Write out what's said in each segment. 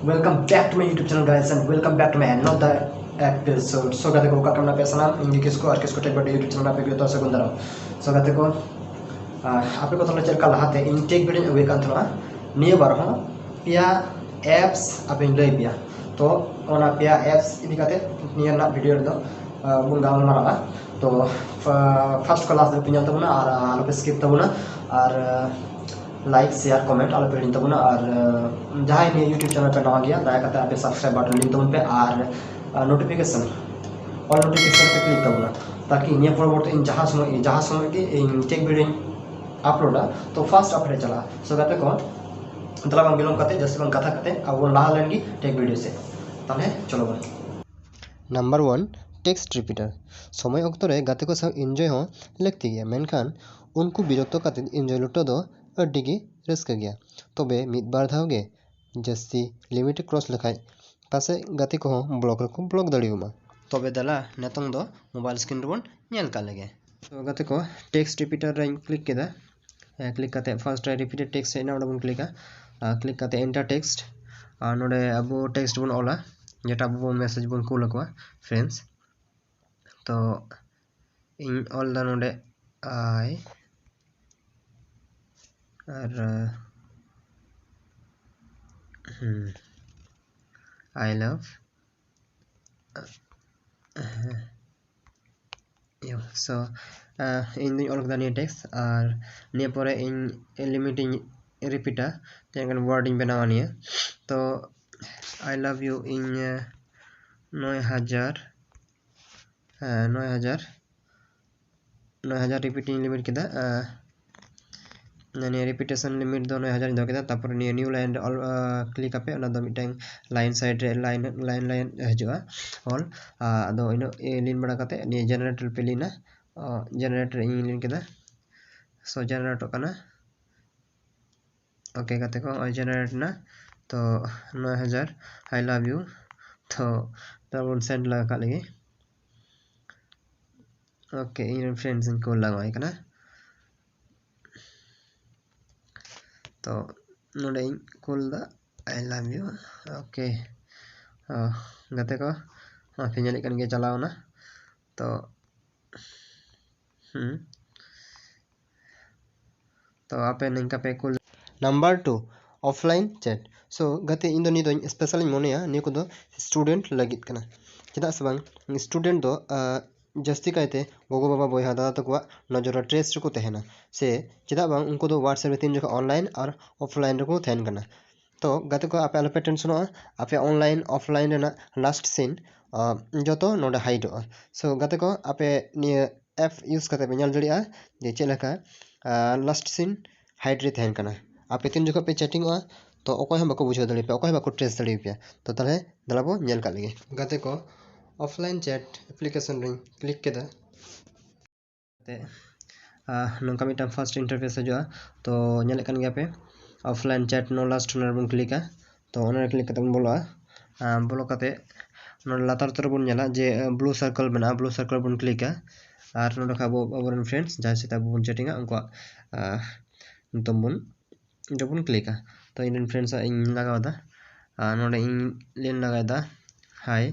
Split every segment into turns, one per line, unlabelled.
Welcome back to my YouTube channel, guys, and welcome back to my another episode. So gate ko kakam na pesana ingi Kisku और Kisku take बटे YouTube channel पे gitu sekundara. So gate ko ape ko tala cerka lahate in take video away kan thona niya bar ho pia apps ape lay pia. तो ona pia apps ini kate niya na video do bun gamal mara. तो first class de punya tabuna ar alope skip tabuna ar like share comment आलो पे तबना और जहां ने YouTube channel पे नवा गया दया करते आप सब्सक्राइब बटन लिंक तबन पे और नोटिफिकेशन ऑल नोटिफिकेशन पे क्लिक तबना ताकि निया परवर्ती इन जहां समय के इन टेक वीडियो अपलोड तो फास्ट अपडेट चला सो गाते को तला बang बिलोंग करते जैसे बang कथा करते अब वो लाहा लेंगी टेक वीडियो से ताले चलो बन नंबर 1 टेक्स्ट रिपीटर समय अक्तो रे गाते को सब एंजॉय हो लगती है मेनखान उनको बिरक्त करते एंजॉय लुटो दो अड्डिगी रस्का गया तबे मिद बार धाव गे जस्ती लिमिट क्रॉस लखाय पासे गाते को ब्लॉक रको ब्लॉक दड़ियुमा तबे दला नेतंग दो मोबाइल स्क्रीन रबन नेल का लगे तो गाते को टेक्स्ट रिपीटर रे क्लिक केदा क्लिक करते फर्स्ट रिपीटेड टेक्स्ट एना बन क्लिका क्लिक करते एंटर टेक्स्ट और नोडे अब टेक्स्ट बन ओला जेटा अब मैसेज बन कूल को फ्रेंड्स तो इन ऑल द नोडे आई और I love you so in the all of the new text और निये परे इन limiting repeater jangan wording बनावा निये तो I love you in 9000 repeating limit kita नने रिपीटेशन लिमिट दो 9000 दो केदा तापर न्यू लाइन ऑल क्लिक आपे ओना दो मिटांग लाइन साइड रे लाइन हजुआ ऑल आदो इनो ए लिन बड़ा कते नि जनरेटर पे लिना जनरेटर इन लिन केदा सो जनरेट कना ओके कते को जनरेट ना तो 9000 आई लव यू तो तब सेंड लगा का लगे ओके इन फ्रेंड्स इनको लगाए कना तो नोडे कूल द आई लव यू ओके गते को पे ñali kan ge चलाओ ना तो तो आपे निंका पे कूल नंबर 2 ऑफलाइन चैट सो गते इन दो नि दो स्पेशल मोनेया नि को दो स्टूडेंट लगित कना चेदा से बांग स्टूडेंट दो जस्ती कहते गोगो बाबा बॉय दादा तक नजर ट्रेस को तहना से चेदा बांग उनको दो व्हाट्सएप तीन जो ऑनलाइन और ऑफलाइन को तहन करना तो गाते को आपे अलपे टेंशन आपे ऑनलाइन ऑफलाइन रेना लास्ट सीन जो तो नोडे हाइड सो गाते को आपे नि ऐप यूज करते पे ñal जड़िया जे चेलका लास्ट सीन हाइड रे तहन करना आपे तीन जो पे चैटिंग तो अकोय हम बको बुझो दड़ि पे अकोय बको ट्रेस दड़ि पे तो तले दलाबो ñel का लगे गाते को ऑफलाइन चैट एप्लीकेशन रिंग क्लिक केदा ते नोंका मिटा फर्स्ट इंटरफेस हजुआ तो ñele kan गया पे ऑफलाइन चैट नो लास्ट नर बन क्लिका तो ओनर क्लिक कते बन बोलो कते नो लातार तर बन ñela जे ब्लू सर्कल बना ब्लू सर्कल बन क्लिका और नो खाबो अबरन फ्रेंड्स जाय से तब बन चैटिंगा उनको नितम बन जो बन क्लिका तो इन फ्रेंड्स इन लगावदा नोडे इन लेन लगायदा हाय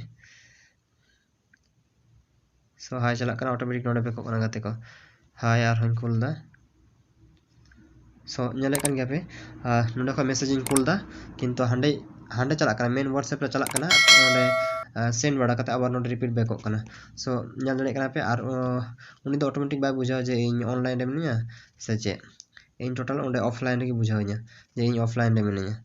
सो हाय चला करना ऑटोमेटिक नोडे पे को गाते को हाय आर हन कुल दा सो ñele kan गया पे नोडे को मैसेज इन कुल दा किंतु हांडे हांडे चला करना मेन व्हाट्सएप रे चला करना नोडे सेंड बड़ा करते आबार नोडे रिपीट बैक करना सो ñal दड़े करना पे आर उनी दो ऑटोमेटिक बाय बुझा जे इन ऑनलाइन रे मिनिया से चे इन टोटल ओंडे ऑफलाइन रे बुझावኛ जे इन ऑफलाइन रे मिनिया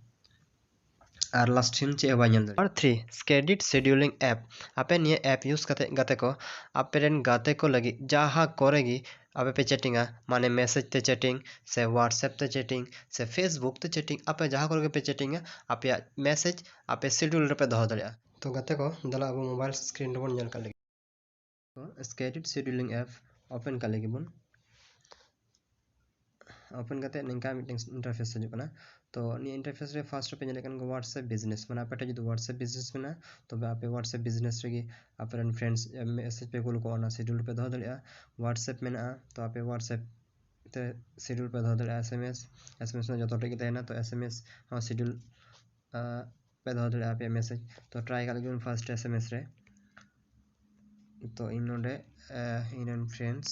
और लास्ट सीन चे हवा ñal और 3 स्केडिट शेड्यूलिंग ऐप आपे निये ऐप यूज करते गाते को आपे रेन गाते को लगी जहाँ करेगी आपे पे चैटिंग माने मैसेज ते चैटिंग से व्हाट्सएप ते चैटिंग से फेसबुक ते चैटिंग आपे जहाँ करेगी पे चैटिंग आपे मैसेज आपे शेड्यूल पे दहो दड़िया तो गाते को दला अब मोबाइल स्क्रीन बन ñal का लगी तो स्केडिट शेड्यूलिंग ऐप ओपन का लगी बन ओपन करते निंका मीटिंग इंटरफेस हजु कना तो नि इंटरफेस रे फर्स्ट पे ñele kan व्हाट्सएप बिजनेस माने आपे जो व्हाट्सएप बिजनेस में तो आपे व्हाट्सएप बिजनेस रे आपन फ्रेंड्स मैसेज पे कुल को ना शेड्यूल पे दो दलिया व्हाट्सएप में ना तो आपे व्हाट्सएप ते शेड्यूल पे दो दलिया एसएमएस में जो टॉपिक देना तो एसएमएस हां शेड्यूल पे दो दड़े पे मैसेज तो ट्राई कर लेकिन फर्स्ट SMS रे तो इन नोडे इन फ्रेंड्स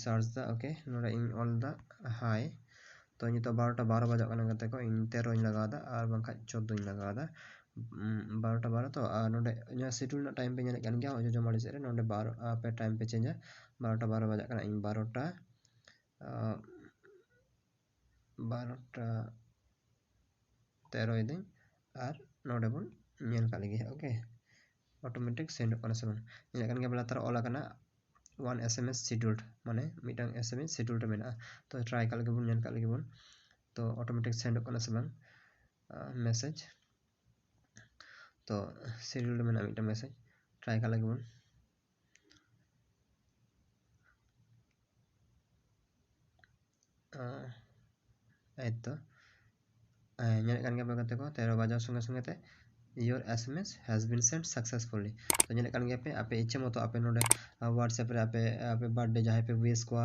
सर्च दा ओके नोडे इन ऑल दा हाई तो नितो 12 बजा कना गते को इन 13 इन लगा दा और बंखा 14 इन लगा दा 12 तो नोडे इन शेड्यूल ना टाइम पे ñale kan gya जो जमाड़ी से नोडे 12 पे टाइम पे चेंज 12 बजा कना इन 12टा 13 इदिन और नोडे बन ñel का लगी ओके ऑटोमेटिक सेंड करना से बन ñale kan gya बला तार ऑल करना 1 SMS scheduled माने मिटang SMS scheduled मेना तो ट्राई कर लगे बन ñel का लगे बन तो ऑटोमेटिक सेंड करना से बन मैसेज तो scheduled मेना मिटang मैसेज ट्राई कर लगे बन तो ñale kan gya बगते को 13 बजा संगे संगे ते your SMS has been send successfully तो ñale kan gya पे आपे इच्छा मतो आपे नोडे WhatsApp रे आपे बर्थडे जहाँ पे विश को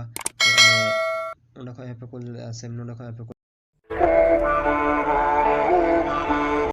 ओंडे को पे कुल सेम नोडे को पे